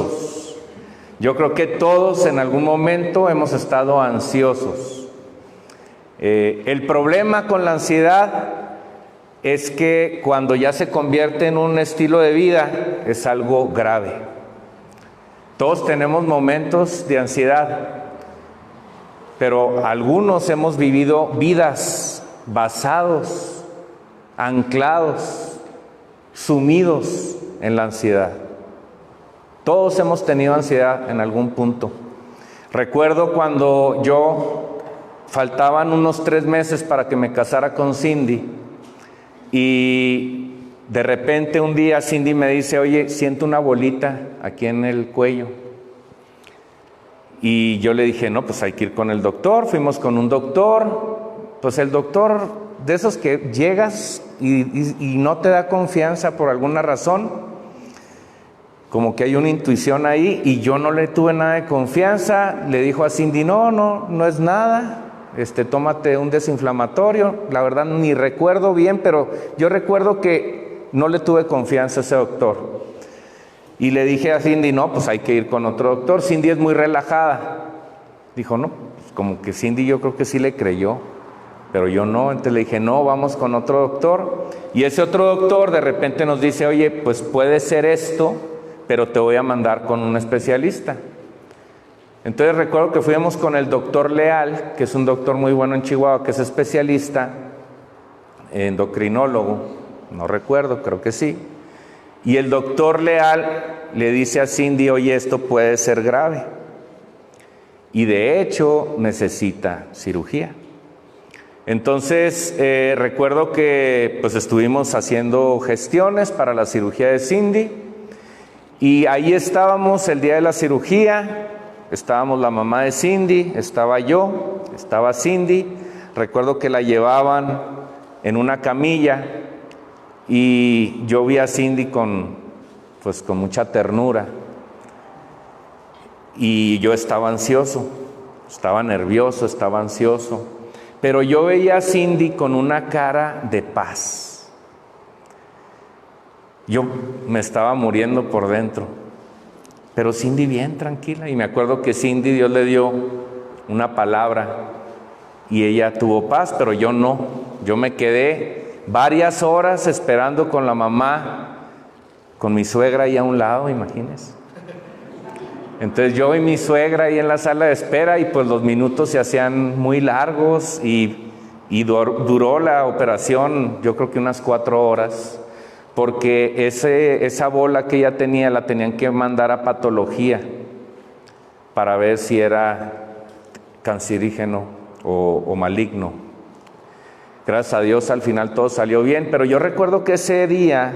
ansiosos. Yo creo que todos en algún momento hemos estado ansiosos. El problema con la ansiedad es que cuando ya se convierte en un estilo de vida es algo grave. Todos tenemos momentos de ansiedad, pero algunos hemos vivido vidas basados, anclados, sumidos en la ansiedad. Todos hemos tenido ansiedad en algún punto. Recuerdo cuando faltaban unos 3 meses para que me casara con Cindy, y de repente un día Cindy me dice, oye, siento una bolita aquí en el cuello. Y yo le dije, no, pues hay que ir con el doctor. Fuimos con un doctor. Pues el doctor, de esos que llegas y no te da confianza por alguna razón, como que hay una intuición ahí, y yo no le tuve nada de confianza. Le dijo a Cindy, no es nada. Tómate un desinflamatorio. La verdad ni recuerdo bien, pero yo recuerdo que no le tuve confianza a ese doctor. Y le dije a Cindy, no, pues hay que ir con otro doctor. Cindy es muy relajada. Dijo, no, pues como que Cindy yo creo que sí le creyó, pero yo no. Entonces le dije, no, vamos con otro doctor. Y ese otro doctor de repente nos dice, oye, pues puede ser esto, pero te voy a mandar con un especialista. Entonces recuerdo que fuimos con el doctor Leal, que es un doctor muy bueno en Chihuahua, que es especialista, endocrinólogo, no recuerdo, creo que sí. Y el doctor Leal le dice a Cindy, oye, esto puede ser grave. Y de hecho necesita cirugía. Entonces recuerdo que pues estuvimos haciendo gestiones para la cirugía de Cindy. Y ahí estábamos el día de la cirugía. Estábamos la mamá de Cindy, estaba yo, estaba Cindy. Recuerdo que la llevaban en una camilla y yo vi a Cindy con mucha ternura. Y yo estaba ansioso, estaba nervioso, estaba ansioso. Pero yo veía a Cindy con una cara de paz. Yo me estaba muriendo por dentro. Pero Cindy bien tranquila, y me acuerdo que Cindy Dios le dio una palabra y ella tuvo paz, pero yo no. Yo me quedé varias horas esperando con la mamá, con mi suegra ahí a un lado, imagínense. Entonces yo y mi suegra ahí en la sala de espera, y pues los minutos se hacían muy largos y duró la operación yo creo que unas 4 horas. Porque esa bola que ella tenía la tenían que mandar a patología para ver si era cancerígeno o maligno. Gracias a Dios al final todo salió bien, pero yo recuerdo que ese día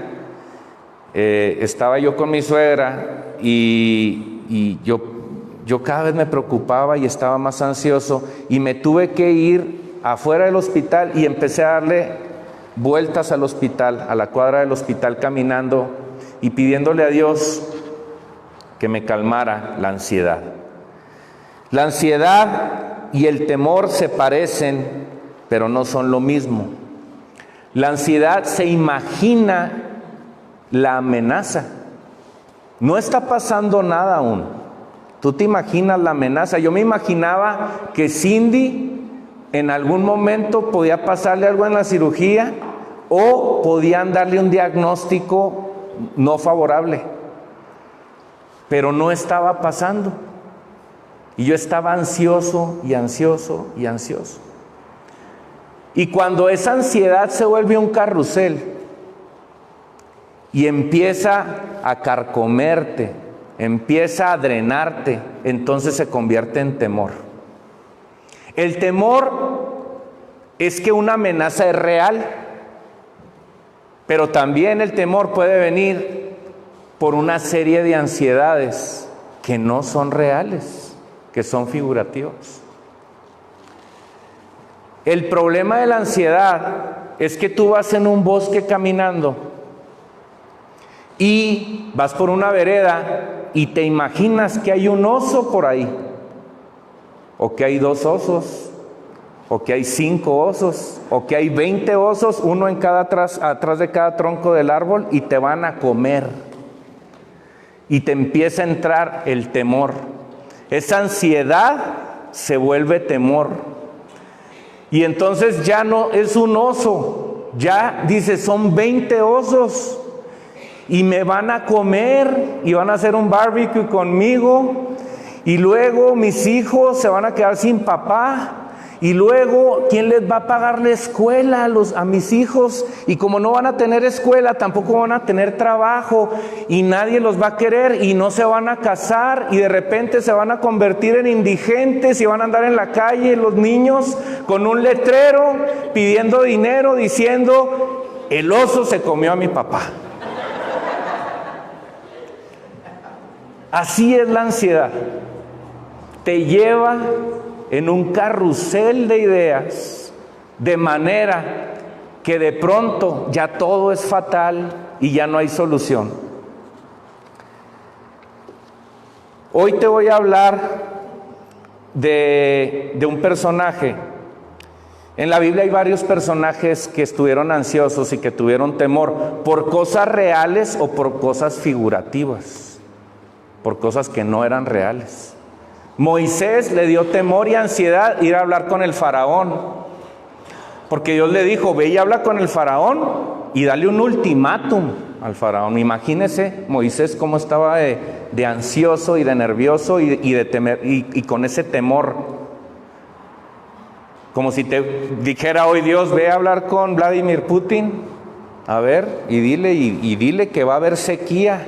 estaba yo con mi suegra y yo cada vez me preocupaba y estaba más ansioso, y me tuve que ir afuera del hospital y empecé a darle vueltas al hospital, a la cuadra del hospital, caminando y pidiéndole a Dios que me calmara la ansiedad. La ansiedad y el temor se parecen, pero no son lo mismo. La ansiedad se imagina la amenaza. No está pasando nada aún. Tú te imaginas la amenaza. Yo me imaginaba que Cindy en algún momento podía pasarle algo en la cirugía, o podían darle un diagnóstico no favorable, pero no estaba pasando. Y yo estaba ansioso y ansioso y ansioso. Y cuando esa ansiedad se vuelve un carrusel y empieza a carcomerte, empieza a drenarte, entonces se convierte en temor. El temor es que una amenaza es real, pero también el temor puede venir por una serie de ansiedades que no son reales, que son figurativas. El problema de la ansiedad es que tú vas en un bosque caminando y vas por una vereda y te imaginas que hay un oso por ahí, o que hay 2 osos, o que hay 5 osos, o que hay 20 osos, uno en atrás de cada tronco del árbol, y te van a comer. y te empieza a entrar el temor. Esa ansiedad se vuelve temor. Y entonces ya no es un oso, ya dice, son 20 osos y me van a comer y van a hacer un barbecue conmigo, y luego mis hijos se van a quedar sin papá, y luego ¿quién les va a pagar la escuela a mis hijos? Y como no van a tener escuela, tampoco van a tener trabajo, y nadie los va a querer, y no se van a casar, y de repente se van a convertir en indigentes y van a andar en la calle los niños con un letrero pidiendo dinero diciendo, el oso se comió a mi papá. Así es la ansiedad. Te lleva en un carrusel de ideas, de manera que de pronto ya todo es fatal y ya no hay solución. Hoy te voy a hablar de un personaje. En la Biblia hay varios personajes que estuvieron ansiosos y que tuvieron temor por cosas reales o por cosas figurativas, por cosas que no eran reales. Moisés le dio temor y ansiedad ir a hablar con el faraón, porque Dios le dijo, ve y habla con el faraón y dale un ultimátum al faraón. Imagínese Moisés cómo estaba de ansioso y de nervioso y de temer, y con ese temor. Como si te dijera hoy Dios, ve a hablar con Vladimir Putin, a ver, y dile que va a haber sequía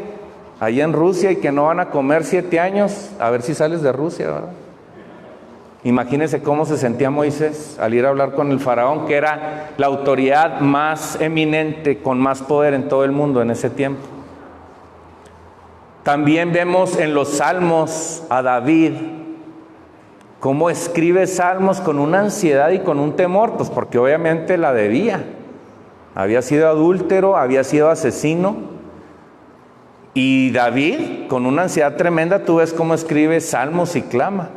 allá en Rusia y que no van a comer 7 años, a ver si sales de Rusia, ¿verdad? Imagínense cómo se sentía Moisés al ir a hablar con el faraón, que era la autoridad más eminente, con más poder en todo el mundo en ese tiempo. También vemos en los salmos a David, cómo escribe salmos con una ansiedad y con un temor, pues porque obviamente la debía. Había sido adúltero, había sido asesino. Y David, con una ansiedad tremenda, tú ves cómo escribe salmos y clama.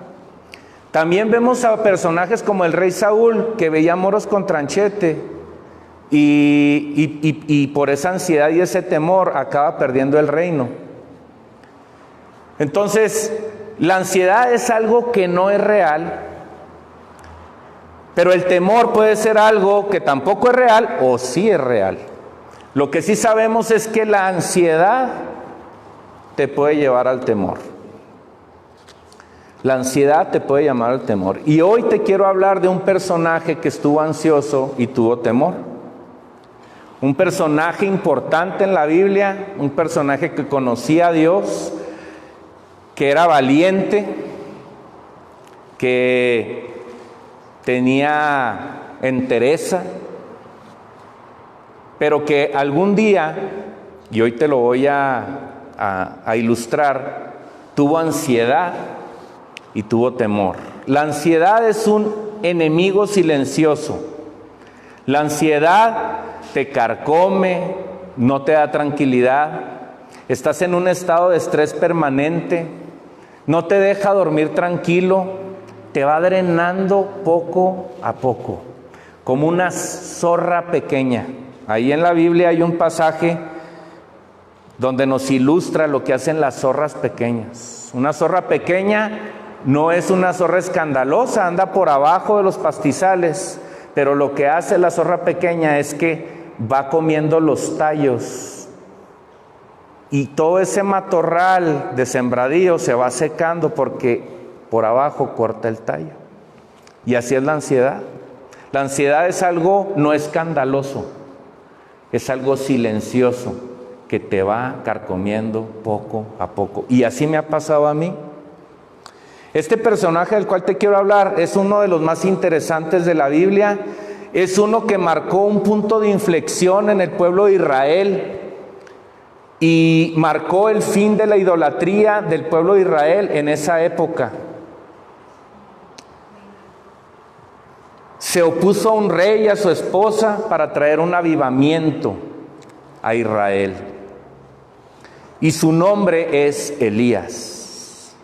También vemos a personajes como el rey Saúl, que veía moros con tranchete, y por esa ansiedad y ese temor acaba perdiendo el reino. Entonces, la ansiedad es algo que no es real, pero el temor puede ser algo que tampoco es real o sí es real. Lo que sí sabemos es que la ansiedad te puede llevar al temor. La ansiedad te puede llamar al temor. Y hoy te quiero hablar de un personaje que estuvo ansioso y tuvo temor. Un personaje importante en la Biblia, un personaje que conocía a Dios, que era valiente, que tenía entereza, pero que algún día, y hoy te lo voy a ilustrar, tuvo ansiedad y tuvo temor. La ansiedad es un enemigo silencioso. La ansiedad te carcome, no te da tranquilidad, estás en un estado de estrés permanente, no te deja dormir tranquilo, te va drenando poco a poco, como una zorra pequeña. Ahí en la Biblia hay un pasaje donde nos ilustra lo que hacen las zorras pequeñas. Una zorra pequeña no es una zorra escandalosa, anda por abajo de los pastizales, pero lo que hace la zorra pequeña es que va comiendo los tallos y todo ese matorral de sembradío se va secando porque por abajo corta el tallo. Y así es la ansiedad. La ansiedad es algo no escandaloso, es algo silencioso que te va carcomiendo poco a poco. Y así me ha pasado a mí. Este personaje del cual te quiero hablar es uno de los más interesantes de la Biblia. Es uno que marcó un punto de inflexión en el pueblo de Israel y marcó el fin de la idolatría del pueblo de Israel en esa época. Se opuso a un rey y a su esposa para traer un avivamiento a Israel. Y su nombre es Elías.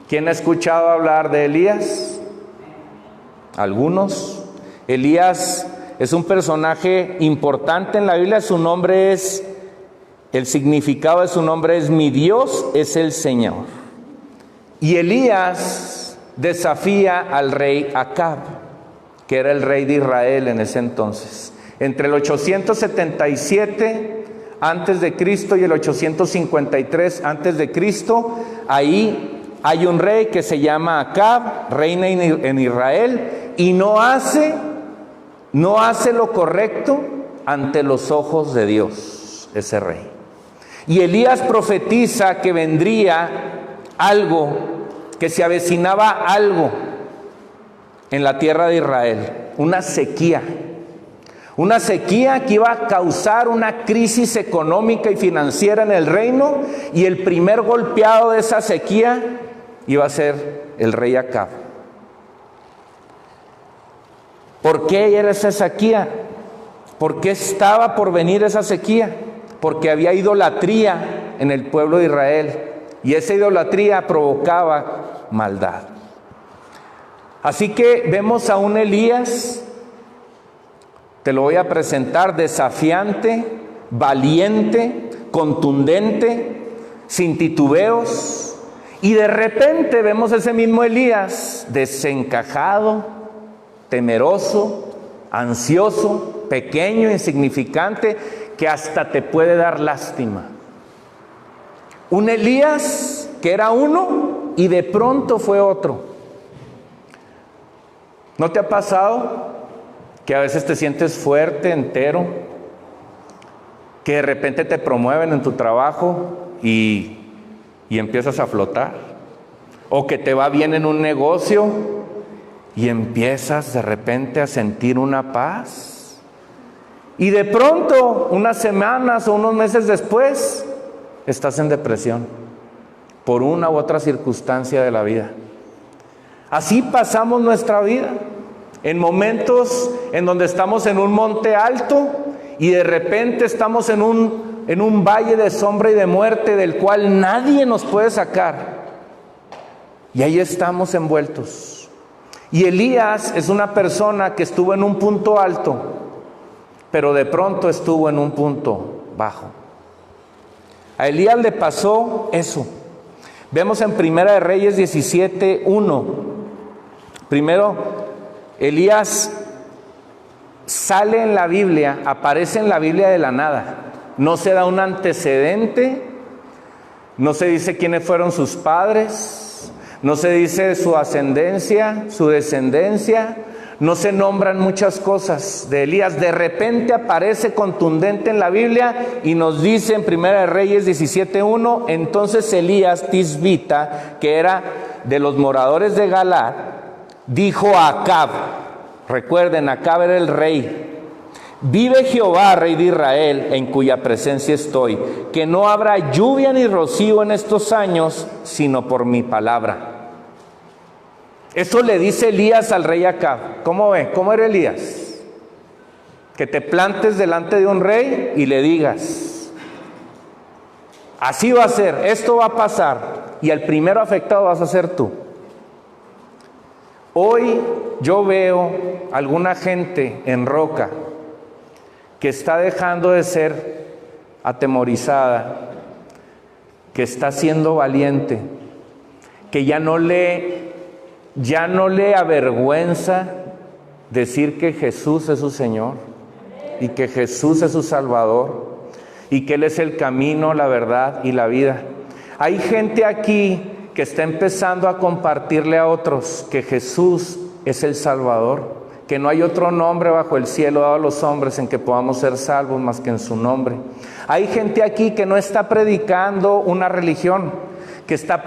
¿Quién ha escuchado hablar de Elías? ¿Algunos? Elías es un personaje importante en la Biblia. Su nombre es El significado de su nombre es: mi Dios es el Señor. Y Elías desafía al rey Acab, que era el rey de Israel en ese entonces. Entre el 877 antes de Cristo y el 853 antes de Cristo, ahí hay un rey que se llama Acab, reina en Israel, y no hace lo correcto ante los ojos de Dios, ese rey. Y Elías profetiza que vendría algo, que se avecinaba algo en la tierra de Israel, una sequía que iba a causar una crisis económica y financiera en el reino, y el primer golpeado de esa sequía iba a ser el rey Acab. ¿Por qué era esa sequía? ¿Por qué estaba por venir esa sequía? Porque había idolatría en el pueblo de Israel, y esa idolatría provocaba maldad. Así que vemos a un Elías, te lo voy a presentar, desafiante, valiente, contundente, sin titubeos, y de repente vemos ese mismo Elías desencajado, temeroso, ansioso, pequeño, insignificante, que hasta te puede dar lástima. Un Elías que era uno y de pronto fue otro. ¿No te ha pasado que a veces te sientes fuerte, entero, que de repente te promueven en tu trabajo y empiezas a flotar? O que te va bien en un negocio y empiezas de repente a sentir una paz. Y de pronto, unas semanas o unos meses después, estás en depresión por una u otra circunstancia de la vida. Así pasamos nuestra vida, en momentos en donde estamos en un monte alto y de repente estamos en un valle de sombra y de muerte del cual nadie nos puede sacar. Y ahí estamos envueltos. Y Elías es una persona que estuvo en un punto alto, pero de pronto estuvo en un punto bajo. A Elías le pasó eso. Vemos en Primera de Reyes 17:1. Primero, Elías sale en la Biblia, aparece en la Biblia de la nada. No se da un antecedente, no se dice quiénes fueron sus padres, no se dice su ascendencia, su descendencia. No se nombran muchas cosas de Elías. De repente aparece contundente en la Biblia y nos dice en Primera de Reyes 17:1, entonces Elías Tisbita, que era de los moradores de Galaad, dijo a Acab, recuerden, Acab era el rey: vive Jehová, rey de Israel, en cuya presencia estoy, que no habrá lluvia ni rocío en estos años, sino por mi palabra. Eso le dice Elías al rey Acab. ¿Cómo ve? ¿Cómo era Elías? Que te plantes delante de un rey y le digas: así va a ser, esto va a pasar, y el primero afectado vas a ser tú. Hoy yo veo alguna gente en Roca que está dejando de ser atemorizada, que está siendo valiente, que ya no le avergüenza decir que Jesús es su Señor y que Jesús es su Salvador y que Él es el camino, la verdad y la vida. Hay gente aquí que está empezando a compartirle a otros que Jesús es el Salvador, que no hay otro nombre bajo el cielo dado a los hombres en que podamos ser salvos más que en su nombre. Hay gente aquí que no está predicando una religión, que está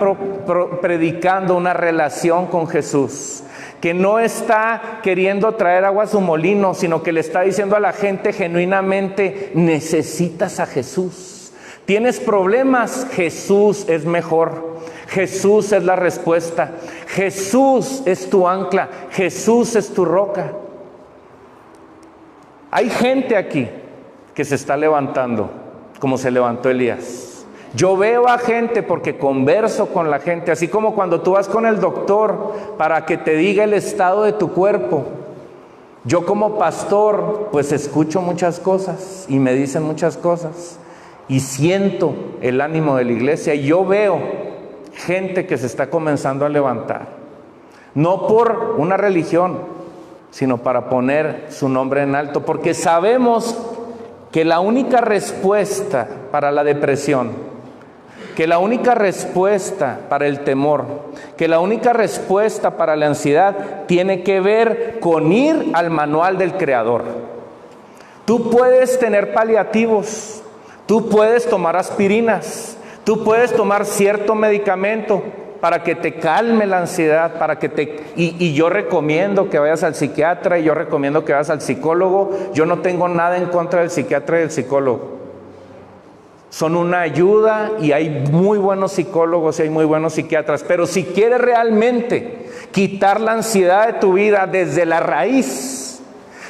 predicando una relación con Jesús, que no está queriendo traer agua a su molino, sino que le está diciendo a la gente genuinamente: necesitas a Jesús. ¿Tienes problemas? Jesús es mejor. Jesús es la respuesta. Jesús es tu ancla. Jesús es tu roca. Hay gente aquí que se está levantando, como se levantó Elías. Yo veo a gente porque converso con la gente, así como cuando tú vas con el doctor para que te diga el estado de tu cuerpo. Yo como pastor pues escucho muchas cosas y me dicen muchas cosas, y siento el ánimo de la iglesia y yo veo gente que se está comenzando a levantar, no por una religión, sino para poner su nombre en alto, porque sabemos que la única respuesta para la depresión, que la única respuesta para el temor, que la única respuesta para la ansiedad tiene que ver con ir al manual del Creador. Tú puedes tener paliativos, tú puedes tomar aspirinas, tú puedes tomar cierto medicamento para que te calme la ansiedad, y yo recomiendo que vayas al psiquiatra, y yo recomiendo que vayas al psicólogo. Yo no tengo nada en contra del psiquiatra y del psicólogo. Son una ayuda y hay muy buenos psicólogos y hay muy buenos psiquiatras. Pero si quieres realmente quitar la ansiedad de tu vida desde la raíz,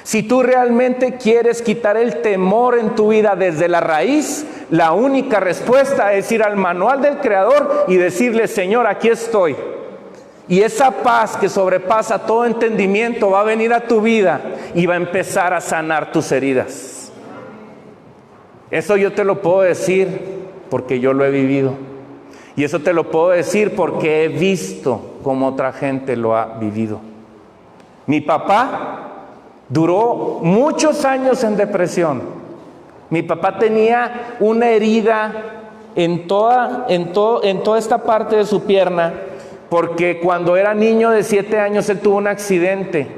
si tú realmente quieres quitar el temor en tu vida desde la raíz, la única respuesta es ir al manual del Creador y decirle: Señor, aquí estoy. Y esa paz que sobrepasa todo entendimiento va a venir a tu vida y va a empezar a sanar tus heridas. Eso yo te lo puedo decir porque yo lo he vivido. Y eso te lo puedo decir porque he visto cómo otra gente lo ha vivido. Mi papá duró muchos años en depresión. Mi papá tenía una herida en toda esta parte de su pierna, porque cuando era niño de 7 años él tuvo un accidente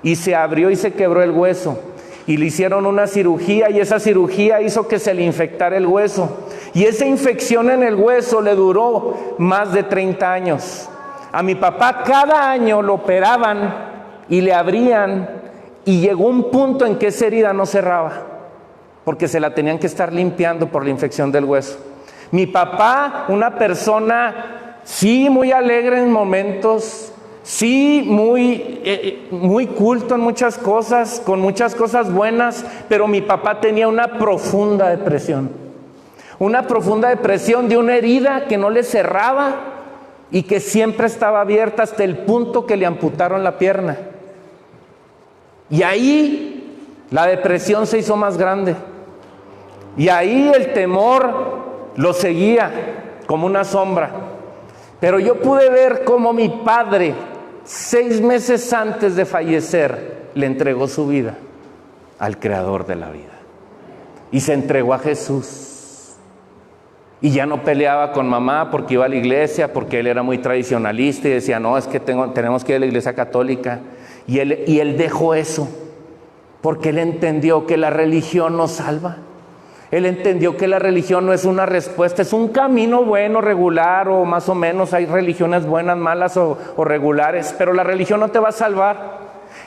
y se abrió y se quebró el hueso. Y le hicieron una cirugía y esa cirugía hizo que se le infectara el hueso. Y esa infección en el hueso le duró más de 30 años. A mi papá cada año lo operaban y le abrían, y llegó un punto en que esa herida no cerraba, porque se la tenían que estar limpiando por la infección del hueso. Mi papá, una persona, sí, muy alegre en momentos, sí, muy culto en muchas cosas, con muchas cosas buenas, pero mi papá tenía una profunda depresión de una herida que no le cerraba y que siempre estaba abierta hasta el punto que le amputaron la pierna. Y ahí la depresión se hizo más grande. Y ahí el temor lo seguía como una sombra. Pero yo pude ver cómo mi padre, 6 meses antes de fallecer, le entregó su vida al Creador de la vida. Y se entregó a Jesús. Y ya no peleaba con mamá porque iba a la iglesia, porque él era muy tradicionalista y decía: no, es que tenemos que ir a la iglesia católica. Y él dejó eso, porque él entendió que la religión no salva. Él entendió que la religión no es una respuesta, es un camino bueno, regular o más o menos. Hay religiones buenas, malas o regulares, pero la religión no te va a salvar.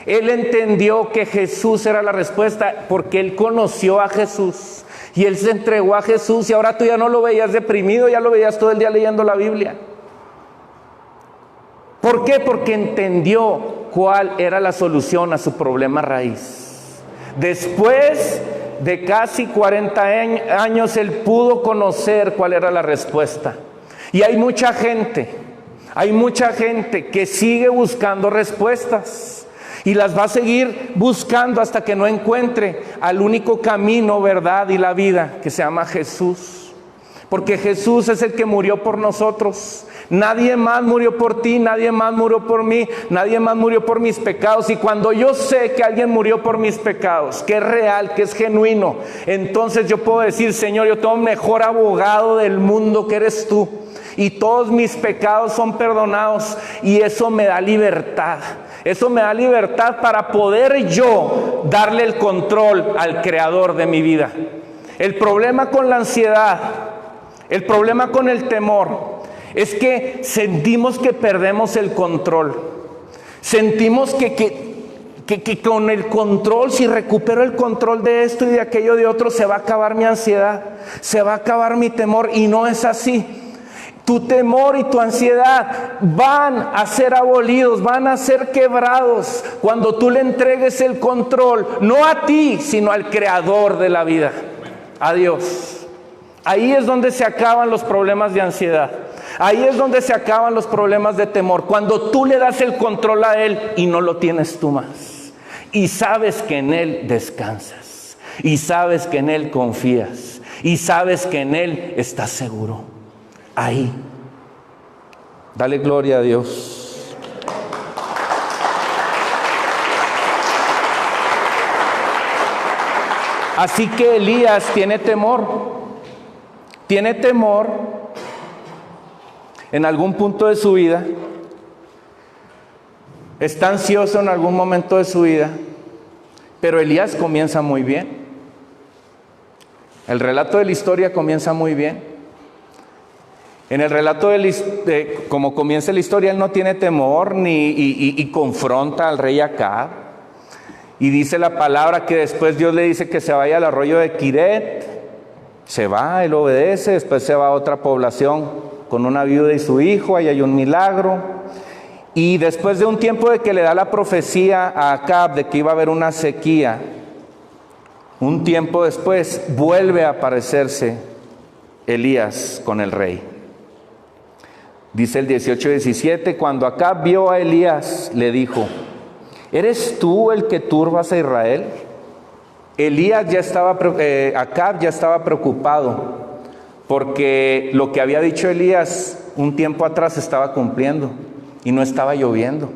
Él entendió que Jesús era la respuesta porque él conoció a Jesús y él se entregó a Jesús, y ahora tú ya no lo veías deprimido, ya lo veías todo el día leyendo la Biblia. ¿Por qué? Porque entendió cuál era la solución a su problema raíz. Después de casi 40 años, él pudo conocer cuál era la respuesta. Y hay mucha gente que sigue buscando respuestas y las va a seguir buscando hasta que no encuentre al único camino, verdad y la vida, que se llama Jesús. Porque Jesús es el que murió por nosotros. Nadie más murió por ti, nadie más murió por mí, nadie más murió por mis pecados. Y cuando yo sé que alguien murió por mis pecados, que es real, que es genuino, entonces yo puedo decir: Señor, yo tengo el mejor abogado del mundo, que eres tú, y todos mis pecados son perdonados. Y eso me da libertad. Eso me da libertad para poder yo darle el control al Creador de mi vida. El problema con la ansiedad, el problema con el temor, es que sentimos que perdemos el control. Sentimos que con el control, si recupero el control de esto y de aquello de otro, se va a acabar mi ansiedad, se va a acabar mi temor, y no es así. Tu temor y tu ansiedad van a ser abolidos, van a ser quebrados cuando tú le entregues el control, no a ti, sino al Creador de la vida, a Dios. Ahí es donde se acaban los problemas de ansiedad. Ahí es donde se acaban los problemas de temor, cuando tú le das el control a Él y no lo tienes tú más. Y sabes que en Él descansas, y sabes que en Él confías, y sabes que en Él estás seguro. Ahí. Dale gloria a Dios. Así que Elías tiene temor. Tiene temor en algún punto de su vida. Está ansioso en algún momento de su vida. Pero Elías comienza muy bien. El relato de la historia comienza muy bien. En el relato de cómo comienza la historia, él no tiene temor y confronta al rey Acab. Y dice la palabra que después Dios le dice que se vaya al arroyo de Quiret. Se va, él obedece, después se va a otra población con una viuda y su hijo, ahí hay un milagro. Y después de un tiempo de que le da la profecía a Acab de que iba a haber una sequía, un tiempo después vuelve a aparecerse Elías con el rey. Dice el 18-17, cuando Acab vio a Elías, le dijo: ¿eres tú el que turbas a Israel? Acab ya estaba preocupado, porque lo que había dicho Elías un tiempo atrás estaba cumpliendo, y no estaba lloviendo,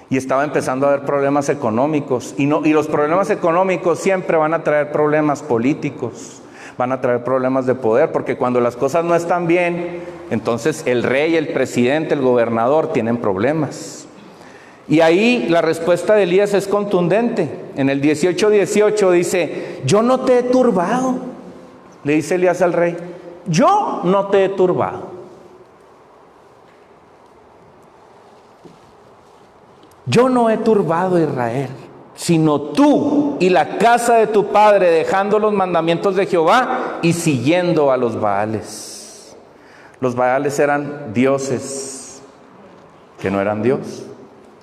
y estaba empezando a haber problemas económicos, y los problemas económicos siempre van a traer problemas políticos, van a traer problemas de poder, porque cuando las cosas no están bien, entonces el rey, el presidente, el gobernador tienen problemas. Y ahí la respuesta de Elías es contundente. En el 18-18 dice: yo no te he turbado. Le dice Elías al rey: yo no te he turbado. Yo no he turbado a Israel, sino tú y la casa de tu padre, dejando los mandamientos de Jehová y siguiendo a los Baales. Los Baales eran dioses que no eran Dios.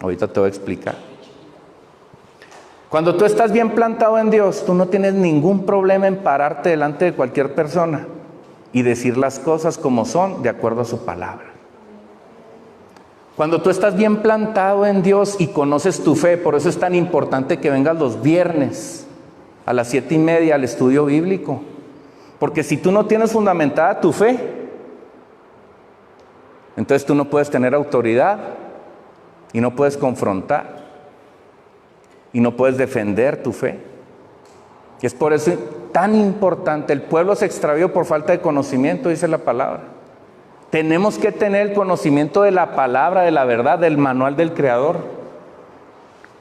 Ahorita te voy a explicar. Cuando tú estás bien plantado en Dios, tú no tienes ningún problema en pararte delante de cualquier persona y decir las cosas como son, de acuerdo a su palabra. Cuando tú estás bien plantado en Dios y conoces tu fe, por eso es tan importante que vengas los viernes a las 7:30 al estudio bíblico. Porque si tú no tienes fundamentada tu fe, entonces tú no puedes tener autoridad y no puedes confrontar y no puedes defender tu fe. Y es por eso tan importante. El pueblo se extravió por falta de conocimiento, dice la palabra. Tenemos que tener el conocimiento de la palabra, de la verdad, del manual del Creador.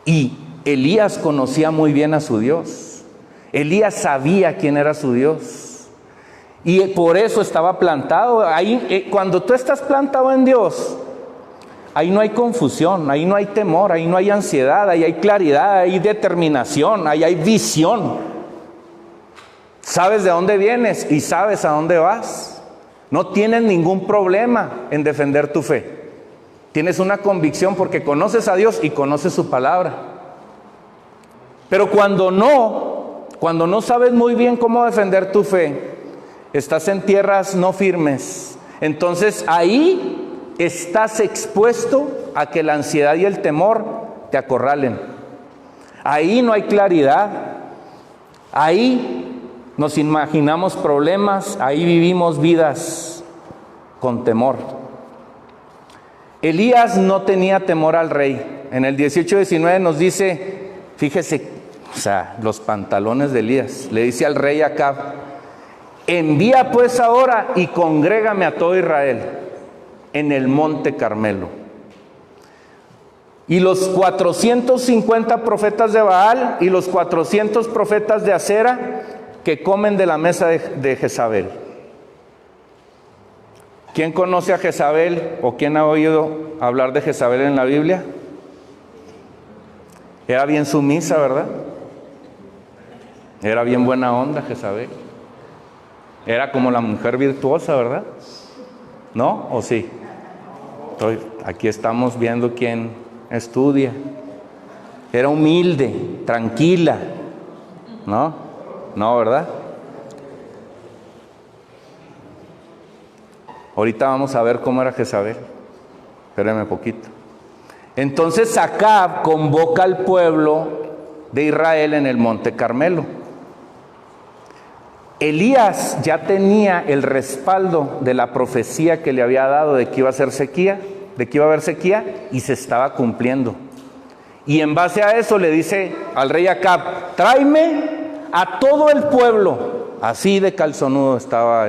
Y Elías conocía muy bien a su Dios. Elías sabía quién era su Dios. Y por eso estaba plantado. Ahí, cuando tú estás plantado en Dios, ahí no hay confusión, ahí no hay temor, ahí no hay ansiedad, ahí hay claridad, hay determinación, ahí hay visión. Sabes de dónde vienes y sabes a dónde vas. No tienes ningún problema en defender tu fe. Tienes una convicción porque conoces a Dios y conoces su palabra. Pero cuando no sabes muy bien cómo defender tu fe, estás en tierras no firmes. Entonces ahí estás expuesto a que la ansiedad y el temor te acorralen. Ahí no hay claridad. Ahí nos imaginamos problemas, ahí vivimos vidas con temor. Elías no tenía temor al rey. En el 18-19 nos dice, fíjese, los pantalones de Elías. Le dice al rey Acab: envía pues ahora y congrégame a todo Israel en el monte Carmelo. Y los 450 profetas de Baal y los 400 profetas de Acera que comen de la mesa de Jezabel. ¿Quién conoce a Jezabel o quién ha oído hablar de Jezabel en la Biblia? Era bien sumisa, ¿verdad? Era bien buena onda Jezabel. Era como la mujer virtuosa, ¿verdad? ¿No? ¿O sí? Aquí estamos viendo quién estudia. Era humilde, tranquila, ¿no? No, ¿verdad? Ahorita vamos a ver cómo era Jezabel. Espérenme poquito. Entonces Acab convoca al pueblo de Israel en el monte Carmelo. Elías ya tenía el respaldo de la profecía que le había dado de que iba a ser sequía, de que iba a haber sequía, y se estaba cumpliendo. Y en base a eso le dice al rey Acab: tráeme a todo el pueblo. Así de calzonudo estaba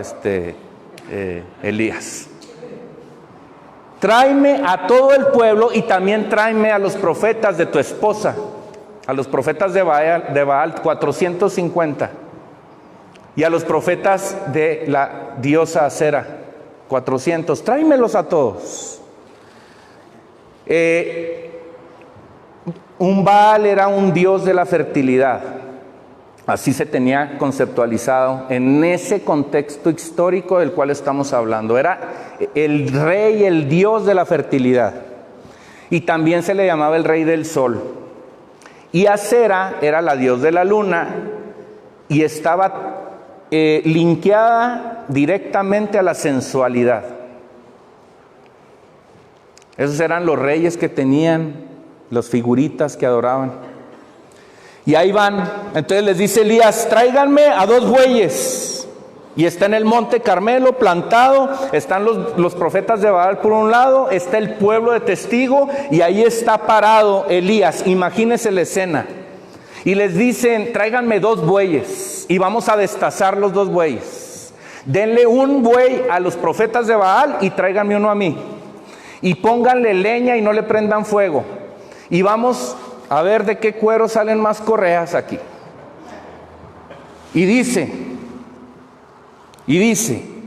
Elías. Tráeme a todo el pueblo y también tráeme a los profetas de tu esposa, a los profetas de Baal 450, y a los profetas de la diosa Acera 400. Tráemelos a todos. Un Baal era un dios de la fertilidad. Así se tenía conceptualizado en ese contexto histórico del cual estamos hablando. Era el rey, el dios de la fertilidad. Y también se le llamaba el rey del sol. Y Acera era la diosa de la luna y estaba linkeada directamente a la sensualidad. Esos eran los reyes que tenían, los figuritas que adoraban. Y ahí van. Entonces les dice Elías: tráiganme a 2 bueyes. Y está en el monte Carmelo plantado, están los profetas de Baal por un lado, está el pueblo de testigo, y ahí está parado Elías. Imagínense la escena. Y les dicen: tráiganme 2 bueyes y vamos a destazar los 2 bueyes. Denle un buey a los profetas de Baal y tráiganme uno a mí. Y pónganle leña y no le prendan fuego. Y vamos a ver de qué cuero salen más correas aquí. Y dice,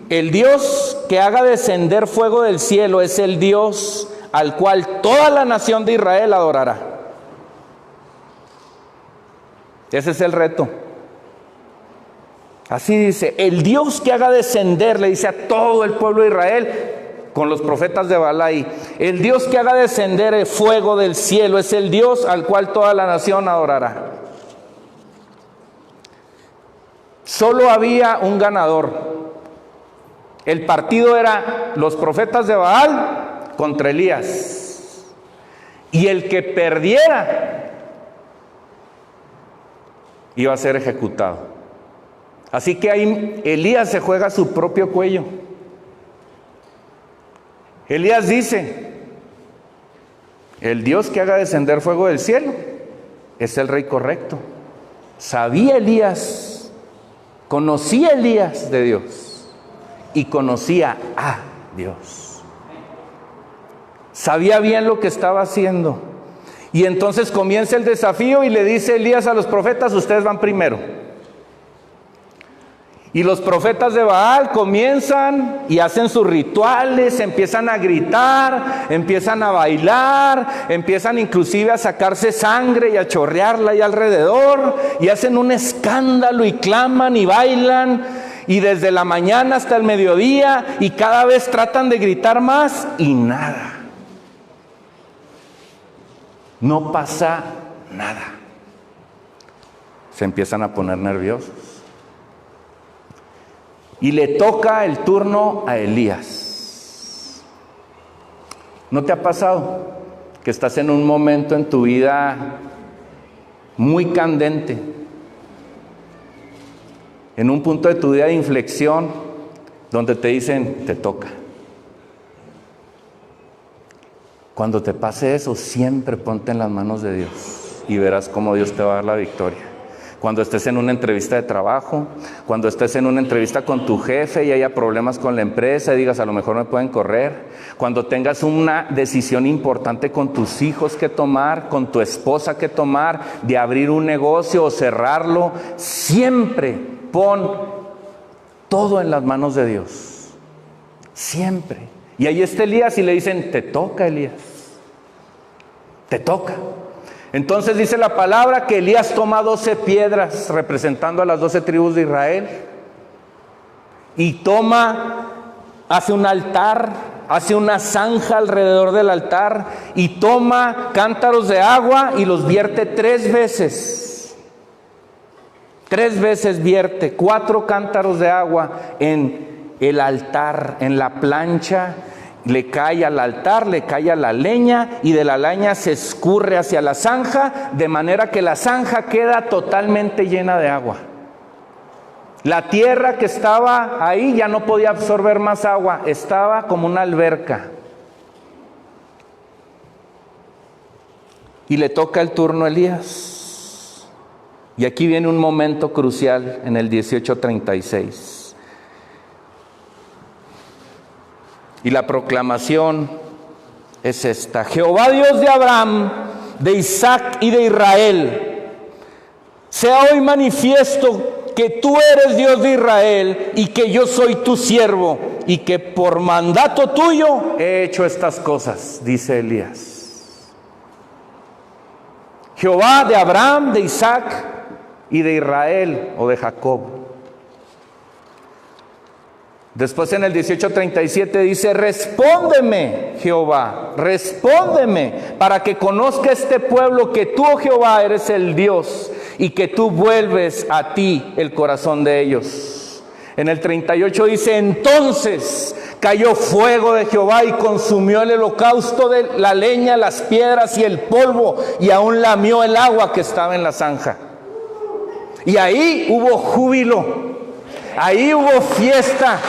el Dios que haga descender fuego del cielo es el Dios al cual toda la nación de Israel adorará. Ese es el reto. Así dice, el Dios que haga descender, le dice a todo el pueblo de Israel, con los profetas de Baal ahí: el Dios que haga descender el fuego del cielo es el Dios al cual toda la nación adorará. Solo había un ganador. El partido era los profetas de Baal contra Elías. Y el que perdiera iba a ser ejecutado. Así que ahí Elías se juega su propio cuello. Elías dice: el Dios que haga descender fuego del cielo es el rey correcto. Sabía Elías, conocía Elías de Dios y conocía a Dios. Sabía bien lo que estaba haciendo. Y entonces comienza el desafío y le dice Elías a los profetas: ustedes van primero. Y los profetas de Baal comienzan y hacen sus rituales, empiezan a gritar, empiezan a bailar, empiezan inclusive a sacarse sangre y a chorrearla ahí alrededor, y hacen un escándalo y claman y bailan, y desde la mañana hasta el mediodía, y cada vez tratan de gritar más y nada. No pasa nada. Se empiezan a poner nerviosos. Y le toca el turno a Elías. ¿No te ha pasado que estás en un momento en tu vida muy candente? En un punto de tu vida de inflexión donde te dicen: te toca. Cuando te pase eso, siempre ponte en las manos de Dios y verás cómo Dios te va a dar la victoria. Cuando estés en una entrevista de trabajo, cuando estés en una entrevista con tu jefe y haya problemas con la empresa y digas: a lo mejor me pueden correr. Cuando tengas una decisión importante con tus hijos que tomar, con tu esposa que tomar, de abrir un negocio o cerrarlo, siempre pon todo en las manos de Dios. Siempre. Y ahí está Elías y le dicen: te toca, Elías. Te toca. Entonces dice la palabra que Elías toma 12 piedras representando a las 12 tribus de Israel y hace un altar, hace una zanja alrededor del altar y toma cántaros de agua y los vierte 3 veces. 3 veces vierte 4 cántaros de agua en el altar, en la plancha. Le cae al altar, le cae a la leña y de la leña se escurre hacia la zanja, de manera que la zanja queda totalmente llena de agua. La tierra que estaba ahí ya no podía absorber más agua, estaba como una alberca. Y le toca el turno a Elías. Y aquí viene un momento crucial en el 18:36. Y la proclamación es esta: Jehová Dios de Abraham, de Isaac y de Israel, sea hoy manifiesto que tú eres Dios de Israel y que yo soy tu siervo y que por mandato tuyo he hecho estas cosas, dice Elías. Jehová de Abraham, de Isaac y de Israel o de Jacob. Después en el 18:37 dice: respóndeme, Jehová, respóndeme, para que conozca este pueblo que tú, oh Jehová, eres el Dios y que tú vuelves a ti el corazón de ellos. En el 38 dice: entonces cayó fuego de Jehová y consumió el holocausto, de la leña, las piedras y el polvo, y aún lamió el agua que estaba en la zanja. Y ahí hubo júbilo, ahí hubo fiesta,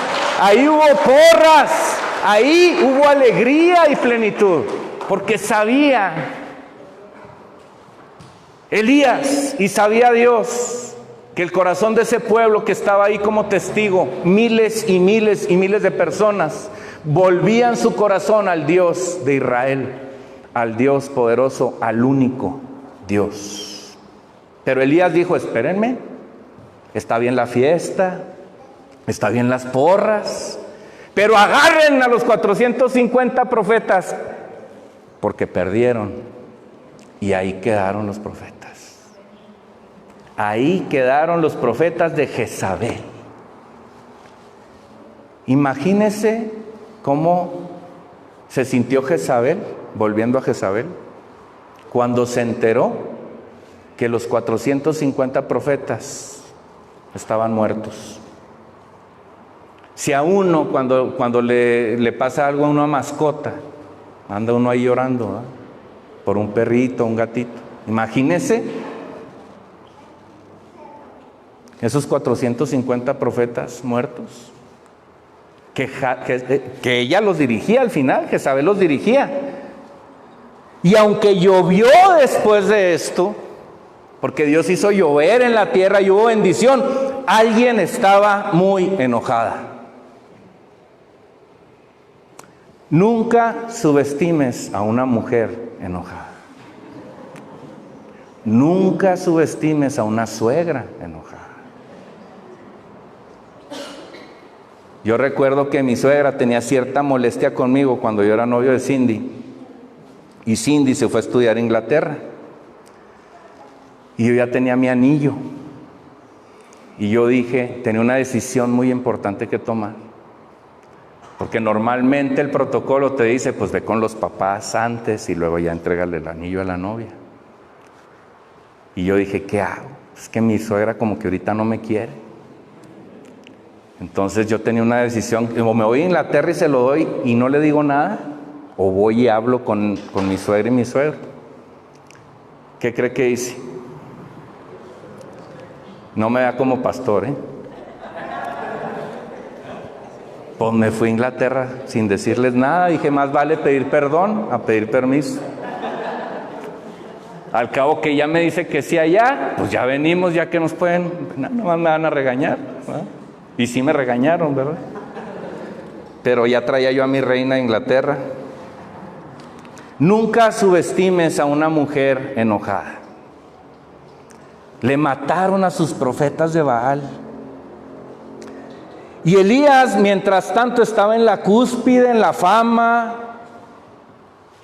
ahí hubo porras, ahí hubo alegría y plenitud, porque sabía Elías y sabía Dios que el corazón de ese pueblo que estaba ahí como testigo, miles y miles y miles de personas, volvían su corazón al Dios de Israel, al Dios poderoso, al único Dios. Pero Elías dijo: espérenme, está bien la fiesta, está bien las porras, pero agarren a los 450 profetas, porque perdieron. Y ahí quedaron los profetas. Ahí quedaron los profetas de Jezabel. Imagínese cómo se sintió Jezabel, volviendo a Jezabel, cuando se enteró que los 450 profetas estaban muertos. Si a uno, cuando le pasa algo a una mascota, anda uno ahí llorando, ¿verdad?, por un perrito, un gatito. Imagínese esos 450 profetas muertos, que ella los dirigía al final, Jezabel los dirigía. Y aunque llovió después de esto, porque Dios hizo llover en la tierra y hubo bendición, alguien estaba muy enojada. Nunca subestimes a una mujer enojada. Nunca subestimes a una suegra enojada. Yo recuerdo que mi suegra tenía cierta molestia conmigo cuando yo era novio de Cindy. Y Cindy se fue a estudiar a Inglaterra. Y yo ya tenía mi anillo. Y yo dije, tenía una decisión muy importante que tomar. Porque normalmente el protocolo te dice, pues ve con los papás antes y luego ya entrégale el anillo a la novia. Y yo dije, ¿qué hago? Es que mi suegra como que ahorita no me quiere. Entonces yo tenía una decisión, o me voy a Inglaterra y se lo doy y no le digo nada, o voy y hablo con mi suegra y mi suegro. ¿Qué cree que hice? No me da como pastor, ¿eh? Pues me fui a Inglaterra sin decirles nada. Dije, más vale pedir perdón a pedir permiso. Al cabo que ya me dice que sí allá, pues ya venimos, ya que nos pueden, nomás me van a regañar, ¿verdad? Y sí me regañaron, ¿verdad? Pero ya traía yo a mi reina a Inglaterra. Nunca subestimes a una mujer enojada. Le mataron a sus profetas de Baal. Y Elías, mientras tanto, estaba en la cúspide, en la fama.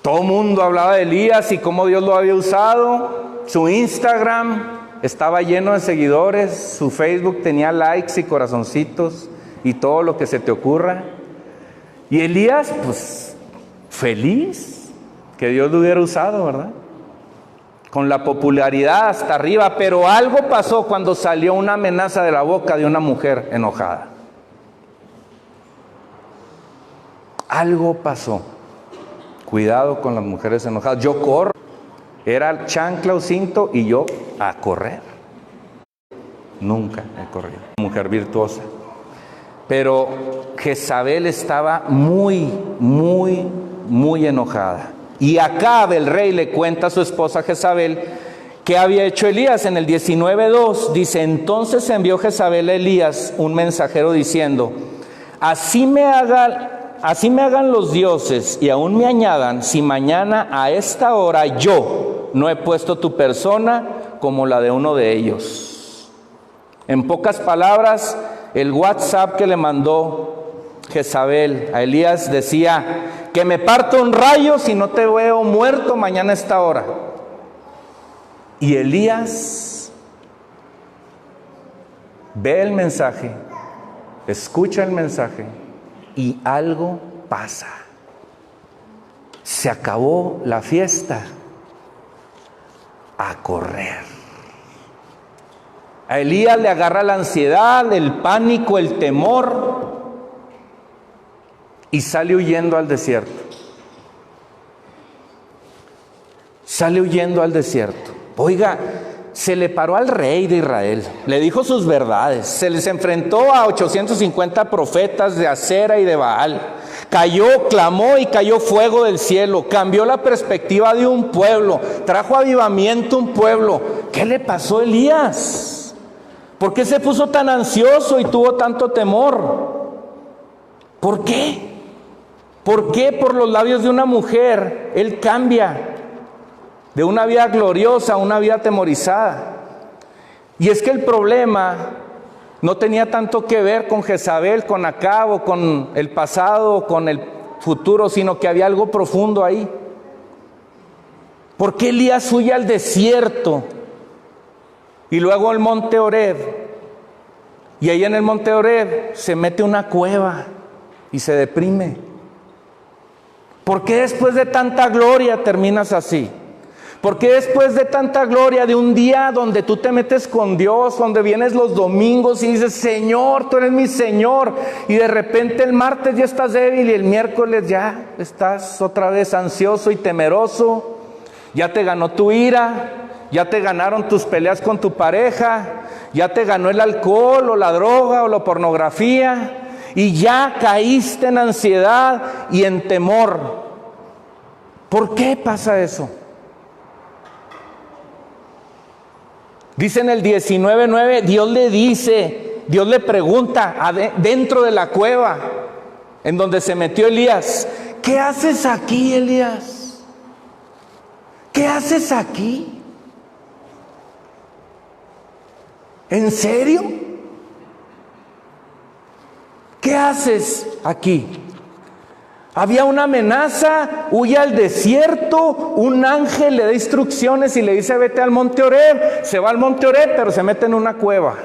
Todo el mundo hablaba de Elías y cómo Dios lo había usado. Su Instagram estaba lleno de seguidores. Su Facebook tenía likes y corazoncitos y todo lo que se te ocurra. Y Elías, pues, feliz que Dios lo hubiera usado, ¿verdad? Con la popularidad hasta arriba. Pero algo pasó cuando salió una amenaza de la boca de una mujer enojada. Algo pasó. Cuidado con las mujeres enojadas. Yo corro. Era chancla o cinto y yo a correr. nunca he corrido. Mujer virtuosa. Pero Jezabel estaba muy enojada. Y Acab, el rey, le cuenta a su esposa Jezabel qué había hecho Elías. En el 19:2 dice: entonces envió Jezabel a Elías un mensajero diciendo: así me hagan los dioses y aún me añadan, si mañana a esta hora yo no he puesto tu persona como la de uno de ellos. En pocas palabras, el WhatsApp que le mandó Jezabel a Elías decía: que me parto un rayo si no te veo muerto mañana a esta hora. Y Elías ve el mensaje, escucha el mensaje y algo pasa. Se acabó la fiesta. A correr. A Elías le agarra la ansiedad, el pánico, el temor y sale huyendo al desierto. Sale huyendo al desierto. Oiga, se le paró al rey de Israel, le dijo sus verdades, se les enfrentó a 850 profetas de Acera y de Baal, cayó, clamó y cayó fuego del cielo, cambió la perspectiva de un pueblo, trajo avivamiento a un pueblo. ¿Qué le pasó a Elías? ¿Por qué se puso tan ansioso y tuvo tanto temor? ¿Por qué? ¿Por qué por los labios de una mujer él cambia de una vida gloriosa a una vida atemorizada? Y es que el problema no tenía tanto que ver con Jezabel, con Acab, o con el pasado, con el futuro, sino que había algo profundo ahí. ¿Por qué Elías huye al desierto y luego al monte Horeb? Y ahí en el monte Horeb se mete a una cueva y se deprime. ¿Por qué después de tanta gloria terminas así? ¿Por qué después de tanta gloria, de un día donde tú te metes con Dios, donde vienes los domingos y dices: Señor, tú eres mi Señor, y de repente el martes ya estás débil y el miércoles ya estás otra vez ansioso y temeroso? Ya te ganó tu ira, ya te ganaron tus peleas con tu pareja, ya te ganó el alcohol o la droga o la pornografía, y ya caíste en ansiedad y en temor. ¿Por qué pasa eso? Dice en el 19:9, Dios le pregunta dentro de la cueva en donde se metió Elías: ¿qué haces aquí, Elías? ¿Qué haces aquí? ¿En serio? ¿Qué haces aquí? Había una amenaza, huye al desierto, un ángel le da instrucciones y le dice: vete al monte Horeb. Se va al monte Horeb, pero se mete en una cueva.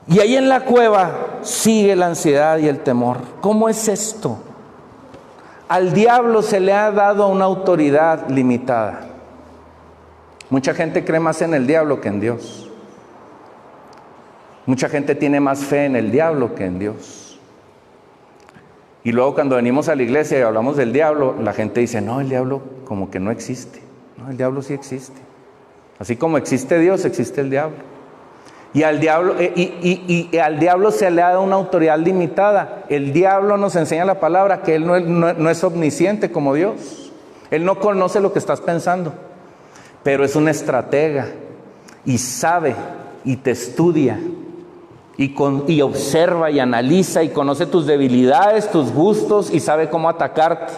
Y ahí en la cueva sigue la ansiedad y el temor. ¿Cómo es esto? Al diablo se le ha dado una autoridad limitada. Mucha gente cree más en el diablo que en Dios. Mucha gente tiene más fe en el diablo que en Dios. Y luego cuando venimos a la iglesia y hablamos del diablo, la gente dice: no, el diablo como que no existe. No, el diablo sí existe. Así como existe Dios, existe el diablo. Y al diablo se le ha dado una autoridad limitada. El diablo nos enseña la palabra que él no es omnisciente como Dios. Él no conoce lo que estás pensando, pero es un estratega y sabe y te estudia. Y observa y analiza y conoce tus debilidades, tus gustos, y sabe cómo atacarte.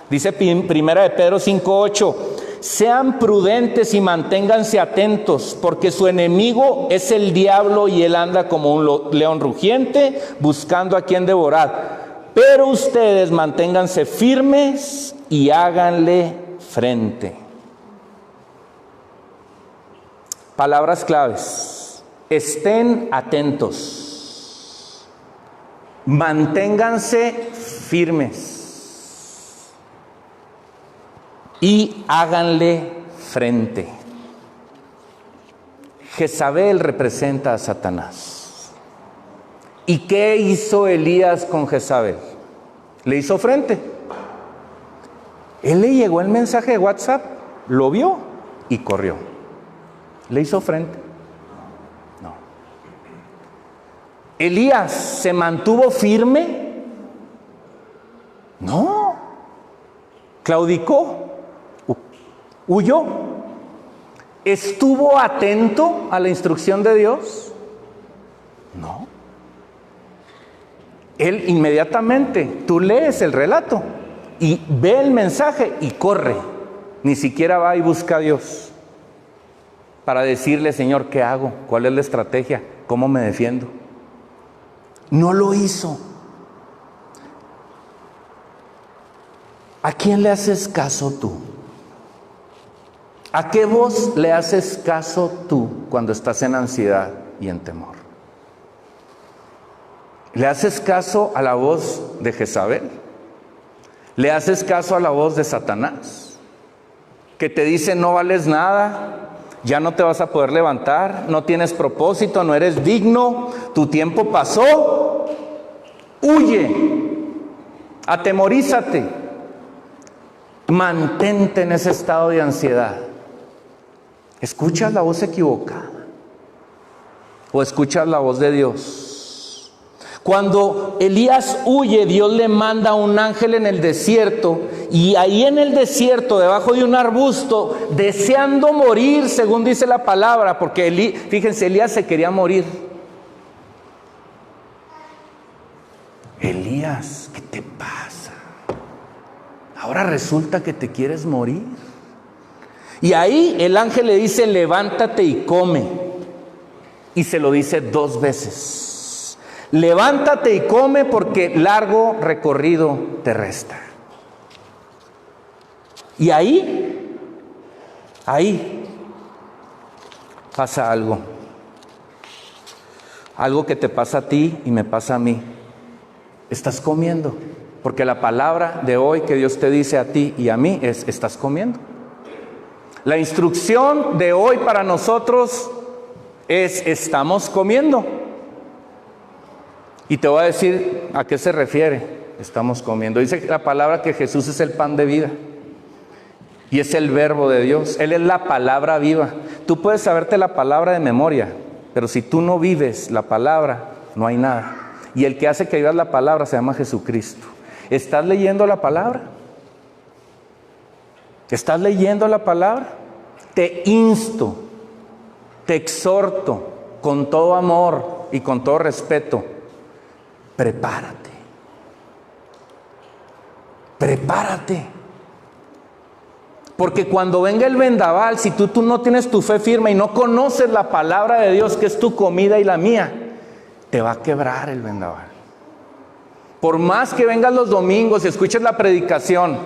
Dice Primera de Pedro 5:8: sean prudentes y manténganse atentos, porque su enemigo es el diablo y él anda como un león rugiente buscando a quien devorar. Pero ustedes manténganse firmes y háganle frente. Palabras claves: estén atentos, manténganse firmes y háganle frente. Jezabel representa a Satanás. ¿Y qué hizo Elías con Jezabel? Le hizo frente. Él le llegó el mensaje de WhatsApp, lo vio y corrió. ¿Le hizo frente? No. ¿Elías se mantuvo firme? No. ¿Claudicó? ¿Huyó? ¿Estuvo atento a la instrucción de Dios? No. Él inmediatamente, tú lees el relato y ve el mensaje y corre. Ni siquiera va y busca a Dios para decirle, Señor, ¿qué hago? ¿Cuál es la estrategia? ¿Cómo me defiendo? No lo hizo. ¿A quién le haces caso tú? ¿A qué voz le haces caso tú cuando estás en ansiedad y en temor? ¿Le haces caso a la voz de Jezabel? ¿Le haces caso a la voz de Satanás? Que te dice no vales nada, ya no te vas a poder levantar, no tienes propósito, no eres digno, tu tiempo pasó. Huye, atemorízate, mantente en ese estado de ansiedad. ¿Escuchas la voz equivocada o escuchas la voz de Dios? Cuando Elías huye, Dios le manda a un ángel en el desierto, y ahí en el desierto, debajo de un arbusto, deseando morir, según dice la palabra, porque fíjense, Elías se quería morir. Elías, ¿qué te pasa? Ahora resulta que te quieres morir. Y ahí el ángel le dice, levántate y come. Y se lo dice 2 veces. Levántate y come porque largo recorrido te resta. Y ahí pasa algo. Algo que te pasa a ti y me pasa a mí. Estás comiendo. Porque la palabra de hoy que Dios te dice a ti y a mí es, estás comiendo. La instrucción de hoy para nosotros es, estamos comiendo. Y te voy a decir a qué se refiere, estamos comiendo. Dice la palabra que Jesús es el pan de vida. Y es el verbo de Dios. Él es la palabra viva. Tú puedes saberte la palabra de memoria, pero si tú no vives la palabra, no hay nada. Y el que hace que vivas la palabra se llama Jesucristo. ¿Estás leyendo la palabra? ¿Estás leyendo la palabra? Te insto, te exhorto con todo amor y con todo respeto. Prepárate. Prepárate. Porque cuando venga el vendaval, si tú no tienes tu fe firme y no conoces la palabra de Dios, que es tu comida y la mía, te va a quebrar el vendaval. Por más que vengas los domingos y escuches la predicación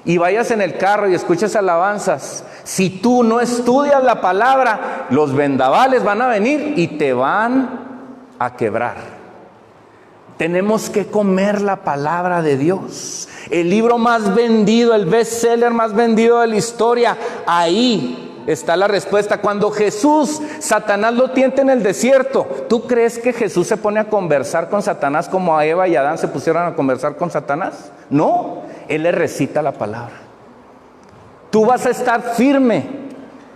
y vayas en el carro y escuches alabanzas, si tú no estudias la palabra, los vendavales van a venir y te van a quebrar. Tenemos que comer la palabra de Dios. El libro más vendido, el bestseller más vendido de la historia, ahí está la respuesta. Cuando Satanás lo tienta en el desierto, ¿tú crees que Jesús se pone a conversar con Satanás como a Eva y Adán se pusieron a conversar con Satanás? No, Él le recita la palabra. Tú vas a estar firme,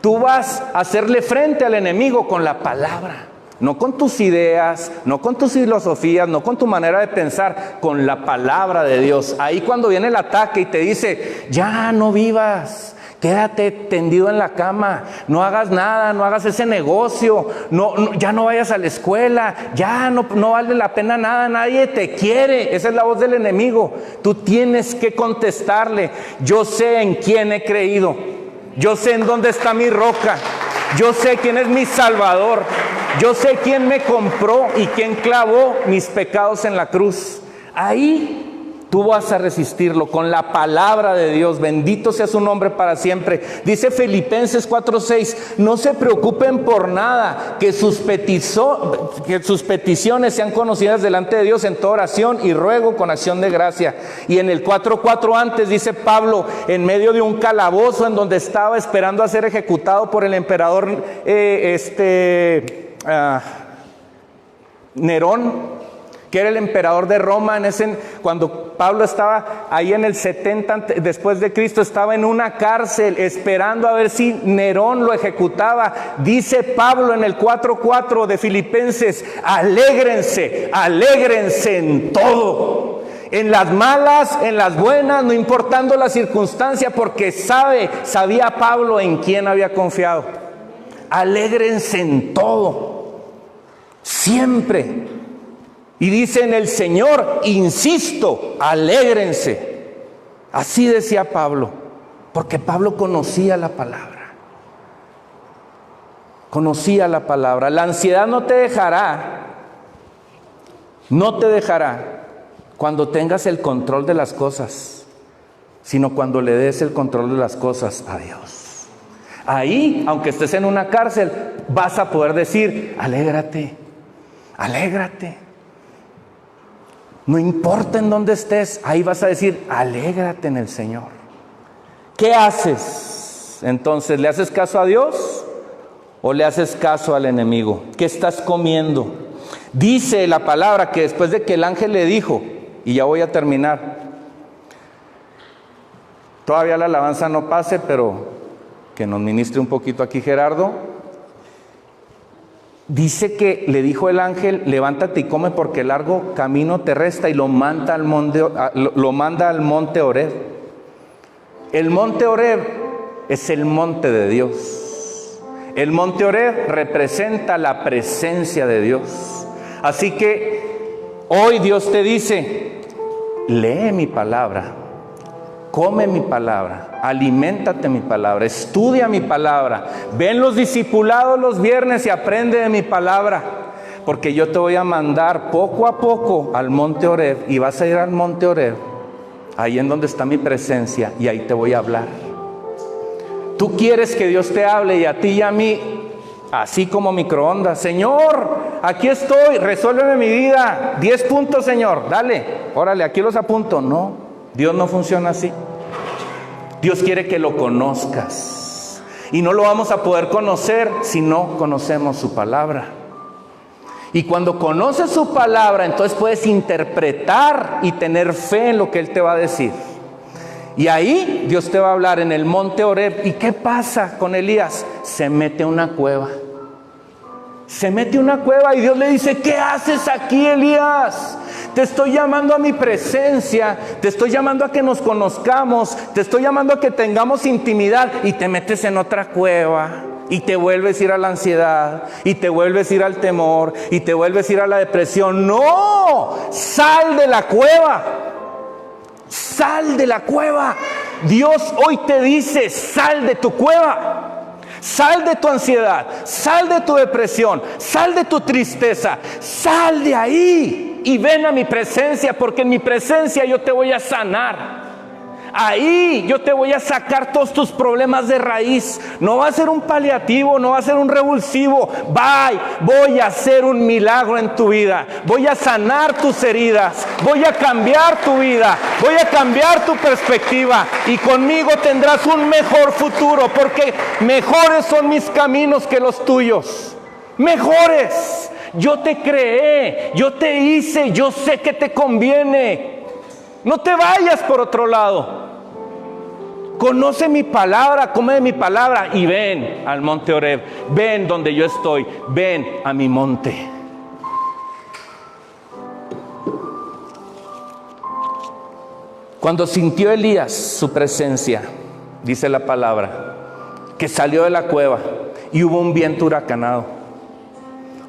tú vas a hacerle frente al enemigo con la palabra. No con tus ideas, no con tus filosofías, no con tu manera de pensar, con la palabra de Dios. Ahí cuando viene el ataque y te dice, ya no vivas, quédate tendido en la cama, no hagas nada, no hagas ese negocio, ya no vayas a la escuela, ya no vale la pena nada, nadie te quiere. Esa es la voz del enemigo. Tú tienes que contestarle, yo sé en quién he creído, yo sé en dónde está mi roca, yo sé quién es mi Salvador, yo sé quién me compró y quién clavó mis pecados en la cruz. Ahí tú vas a resistirlo con la palabra de Dios. Bendito sea su nombre para siempre. Dice Filipenses 4:6, no se preocupen por nada, que sus peticiones sean conocidas delante de Dios en toda oración y ruego con acción de gracia. Y en el 4:4 antes dice Pablo, en medio de un calabozo en donde estaba esperando a ser ejecutado por el emperador Nerón, que era el emperador de Roma cuando Pablo estaba ahí en el 70 después de Cristo, estaba en una cárcel esperando a ver si Nerón lo ejecutaba. Dice Pablo en el 4:4 de Filipenses: alégrense, alégrense en todo, en las malas, en las buenas, no importando la circunstancia, porque sabía Pablo en quién había confiado. Alégrense en todo, siempre. Y dice: en el Señor insisto, alégrense. Así decía Pablo, porque Pablo conocía la palabra. Conocía la palabra. La ansiedad no te dejará cuando tengas el control de las cosas, sino cuando le des el control de las cosas a Dios. Ahí, aunque estés en una cárcel, vas a poder decir: alégrate, alégrate. No importa en dónde estés, ahí vas a decir: alégrate en el Señor. ¿Qué haces? Entonces, ¿le haces caso a Dios o le haces caso al enemigo? ¿Qué estás comiendo? Dice la palabra que después de que el ángel le dijo, y ya voy a terminar, todavía la alabanza no pase, pero que nos ministre un poquito aquí Gerardo. Dice que le dijo el ángel: levántate y come, porque el largo camino te resta, y lo manda al monte Horeb. El monte Horeb es el monte de Dios. El monte Horeb representa la presencia de Dios. Así que hoy Dios te dice: lee mi palabra, come mi palabra, aliméntate mi palabra, estudia mi palabra, ven los discipulados los viernes y aprende de mi palabra, porque yo te voy a mandar poco a poco al monte Horeb, y vas a ir al monte Horeb, ahí en donde está mi presencia, y ahí te voy a hablar. Tú quieres que Dios te hable, y a ti y a mí, así como microondas: Señor, aquí estoy, resuélveme mi vida, 10 puntos, Señor, dale, órale, aquí los apunto. No, Dios no funciona así. Dios quiere que lo conozcas, y no lo vamos a poder conocer si no conocemos su palabra. Y cuando conoces su palabra, entonces puedes interpretar y tener fe en lo que Él te va a decir. Y ahí Dios te va a hablar en el monte Horeb. ¿Y qué pasa con Elías? Se mete a una cueva. Se mete a una cueva y Dios le dice: ¿qué haces aquí, Elías? Te estoy llamando a mi presencia, te estoy llamando a que nos conozcamos, te estoy llamando a que tengamos intimidad, y te metes en otra cueva, y te vuelves a ir a la ansiedad, y te vuelves a ir al temor, y te vuelves a ir a la depresión. ¡No! ¡Sal de la cueva! ¡Sal de la cueva! Dios hoy te dice: sal de tu cueva. Sal de tu ansiedad, sal de tu depresión, sal de tu tristeza, sal de ahí y ven a mi presencia, porque en mi presencia yo te voy a sanar. Ahí yo te voy a sacar todos tus problemas de raíz. No va a ser un paliativo, no va a ser un revulsivo. Voy a hacer un milagro en tu vida. Voy a sanar tus heridas. Voy a cambiar tu vida. Voy a cambiar tu perspectiva. Y conmigo tendrás un mejor futuro, porque mejores son mis caminos que los tuyos. Mejores. Yo te creé, yo te hice, yo sé que te conviene. No te vayas por otro lado. Conoce mi palabra, come de mi palabra, y ven al monte Horeb. Ven donde yo estoy. Ven a mi monte. Cuando sintió Elías su presencia, dice la palabra, que salió de la cueva y hubo un viento huracanado.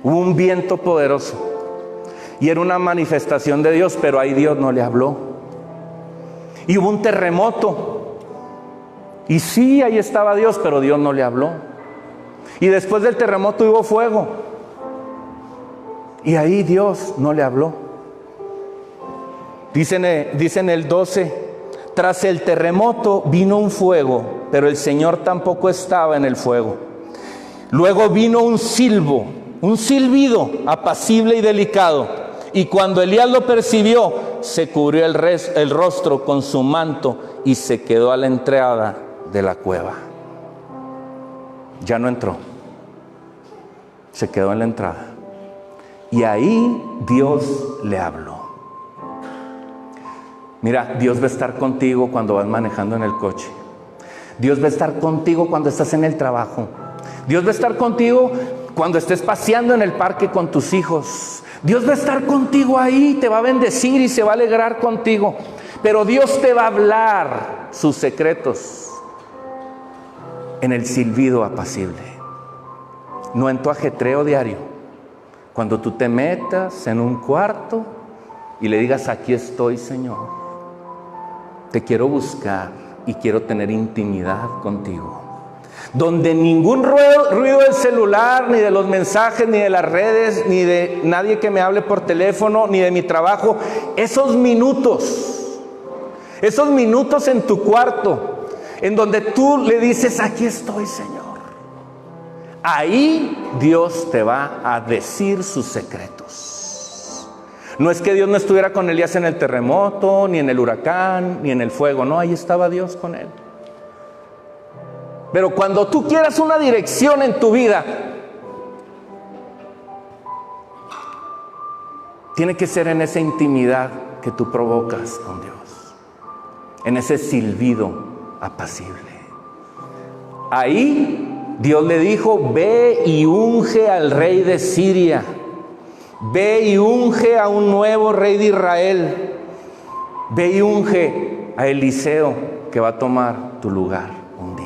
Hubo un viento poderoso. Y era una manifestación de Dios, pero ahí Dios no le habló. Y hubo un terremoto. Y sí, ahí estaba Dios, pero Dios no le habló. Y después del terremoto hubo fuego. Y ahí Dios no le habló. Dicen el 12: tras el terremoto vino un fuego, pero el Señor tampoco estaba en el fuego. Luego vino un silbo, un silbido apacible y delicado. Y cuando Elías lo percibió, se cubrió el rostro con su manto y se quedó a la entrada de la cueva. Ya no entró, se quedó en la entrada. Y ahí Dios le habló. Mira, Dios va a estar contigo cuando vas manejando en el coche. Dios va a estar contigo cuando estás en el trabajo. Dios va a estar contigo cuando estés paseando en el parque con tus hijos. Dios va a estar contigo ahí, te va a bendecir y se va a alegrar contigo. Pero Dios te va a hablar sus secretos en el silbido apacible, no en tu ajetreo diario. Cuando tú te metas en un cuarto y le digas: aquí estoy, Señor, te quiero buscar y quiero tener intimidad contigo. Donde ningún ruido del celular, ni de los mensajes, ni de las redes, ni de nadie que me hable por teléfono, ni de mi trabajo. Esos minutos en tu cuarto, en donde tú le dices: aquí estoy, Señor. Ahí Dios te va a decir sus secretos. No es que Dios no estuviera con Elías en el terremoto, ni en el huracán, ni en el fuego. No, ahí estaba Dios con él. Pero cuando tú quieras una dirección en tu vida, tiene que ser en esa intimidad que tú provocas con Dios, en ese silbido apacible. Ahí Dios le dijo: ve y unge al rey de Siria, ve y unge a un nuevo rey de Israel, ve y unge a Eliseo, que va a tomar tu lugar un día.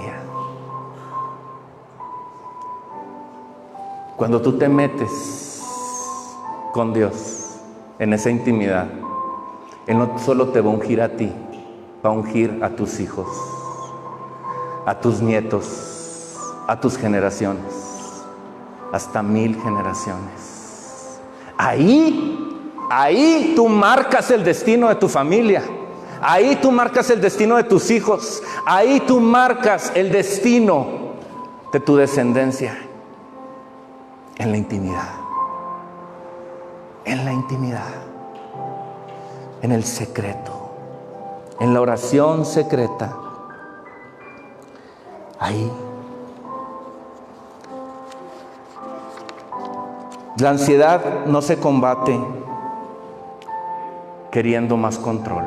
Cuando tú te metes con Dios en esa intimidad, Él no solo te va a ungir a ti, va a ungir a tus hijos, a tus nietos, a tus generaciones, hasta 1000 generaciones. Ahí tú marcas el destino de tu familia. Ahí tú marcas el destino de tus hijos. Ahí tú marcas el destino de tu descendencia. En la intimidad. En la intimidad. En el secreto. En la oración secreta. Ahí. La ansiedad no se combate queriendo más control.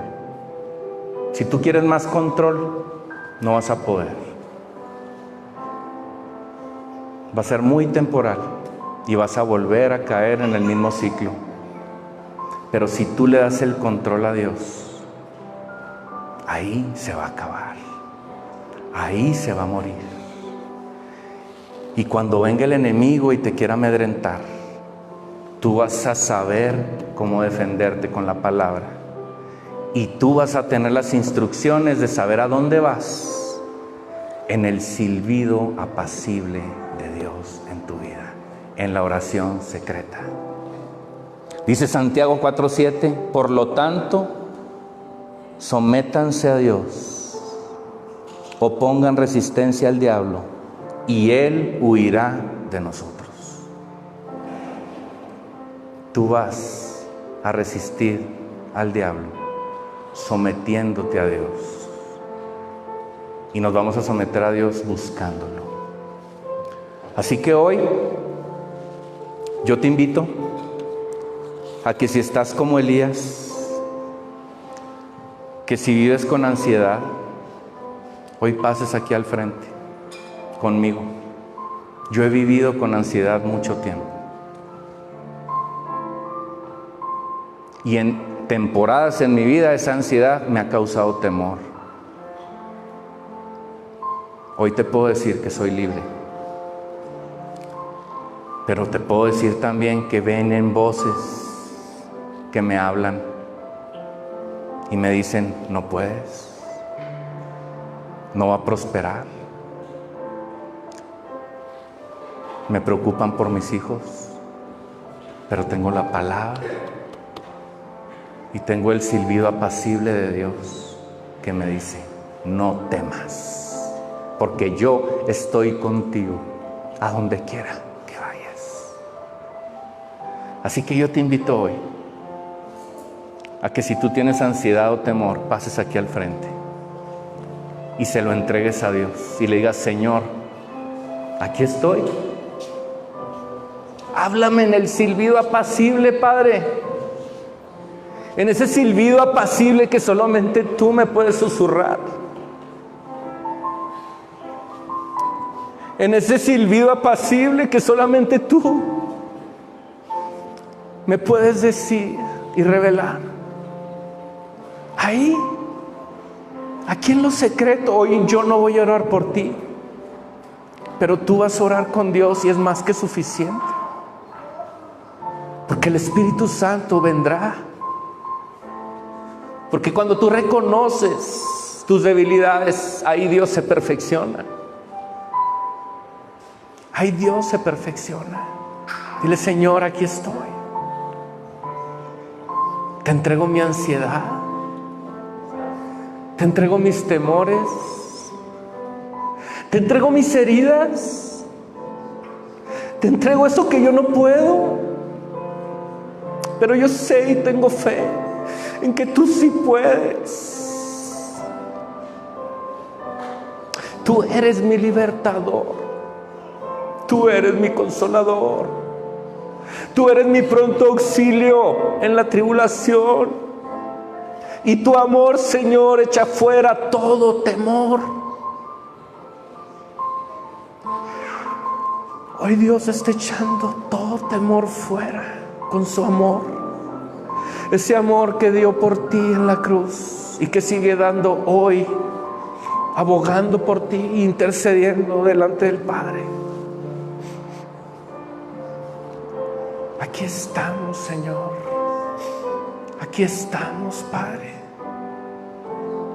Si tú quieres más control, no vas a poder. Va a ser muy temporal y vas a volver a caer en el mismo ciclo. Pero si tú le das el control a Dios, ahí se va a acabar. Ahí se va a morir. Y cuando venga el enemigo y te quiera amedrentar, tú vas a saber cómo defenderte con la palabra. Y tú vas a tener las instrucciones de saber a dónde vas en el silbido apacible de Dios en tu vida, en la oración secreta. Dice Santiago 4:7: por lo tanto, sométanse a Dios, opongan resistencia al diablo, y Él huirá de nosotros. Tú vas a resistir al diablo sometiéndote a Dios. Y nos vamos a someter a Dios buscándolo. Así que hoy yo te invito a que, si estás como Elías, que si vives con ansiedad, hoy pases aquí al frente conmigo. Yo he vivido con ansiedad mucho tiempo. Y en temporadas en mi vida esa ansiedad me ha causado temor. Hoy te puedo decir que soy libre. Pero te puedo decir también que vienen voces que me hablan y me dicen: no puedes, no va a prosperar. Me preocupan por mis hijos, pero tengo la palabra y tengo el silbido apacible de Dios que me dice: no temas, porque yo estoy contigo a donde quiera que vayas. Así que yo te invito hoy a que, si tú tienes ansiedad o temor, pases aquí al frente y se lo entregues a Dios y le digas: Señor, aquí estoy, Háblame en el silbido apacible, Padre. En ese silbido apacible que solamente tú me puedes susurrar. En ese silbido apacible que solamente tú me puedes decir y revelar. Ahí, aquí en lo secreto, hoy yo no voy a orar por ti, pero tú vas a orar con Dios y es más que suficiente. Porque el Espíritu Santo vendrá. Porque cuando tú reconoces tus debilidades, ahí Dios se perfecciona. Ahí Dios se perfecciona. Dile: Señor, aquí estoy. Te entrego mi ansiedad. Te entrego mis temores. Te entrego mis heridas. Te entrego eso que yo no puedo. Pero yo sé y tengo fe en que tú sí puedes. Tú eres mi libertador. Tú eres mi consolador. Tú eres mi pronto auxilio en la tribulación. Y tu amor, Señor, echa fuera todo temor. Hoy Dios está echando todo temor fuera con su amor. Ese amor que dio por ti en la cruz y que sigue dando hoy, abogando por ti, intercediendo delante del Padre. Aquí estamos, Señor. Aquí estamos, Padre.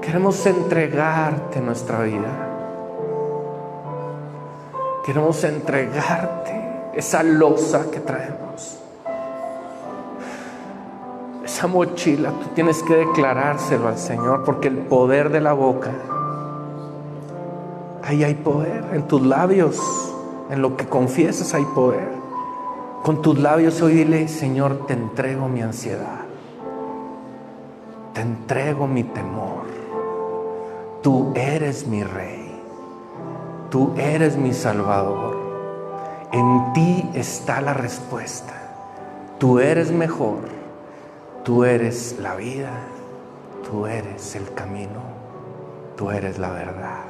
Queremos entregarte nuestra vida. Queremos entregarte esa losa que traemos. Esa mochila, tú tienes que declarárselo al Señor, porque el poder de la boca, ahí hay poder. En tus labios, en lo que confiesas hay poder. Con tus labios hoy dile: Señor, te entrego mi ansiedad. Te entrego mi temor. Tú eres mi Rey. Tú eres mi Salvador. En ti está la respuesta. Tú eres mejor. Tú eres la vida. Tú eres el camino. Tú eres la verdad.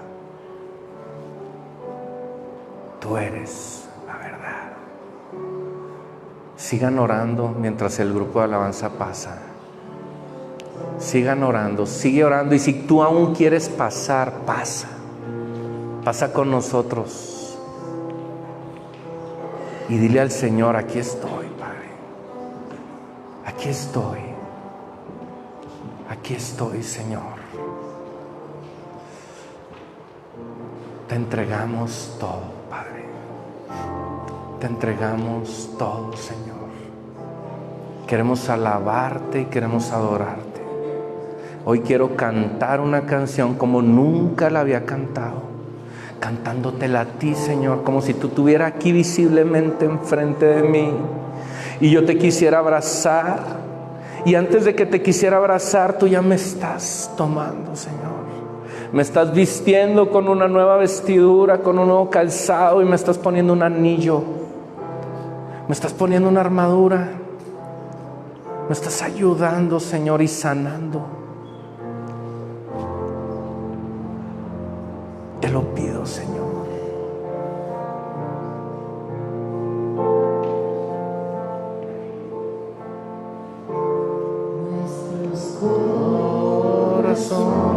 Tú eres la verdad. Sigan orando mientras el grupo de alabanza pasa. Sigan orando, sigue orando. Y si tú aún quieres pasar, pasa. Pasa con nosotros. Y dile al Señor: aquí estoy, Padre. Aquí estoy. Aquí estoy, Señor. Te entregamos todo, Padre. Te entregamos todo, Señor. Queremos alabarte y queremos adorarte. Hoy quiero cantar una canción como nunca la había cantado, cantándotela a ti, Señor, como si tú estuvieras aquí visiblemente enfrente de mí y yo te quisiera abrazar. Y antes de que te quisiera abrazar, tú ya me estás tomando, Señor. Me estás vistiendo con una nueva vestidura, con un nuevo calzado, y me estás poniendo un anillo. Me estás poniendo una armadura. Me estás ayudando, Señor, y sanando. Te lo pido, Señor. Nuestros corazones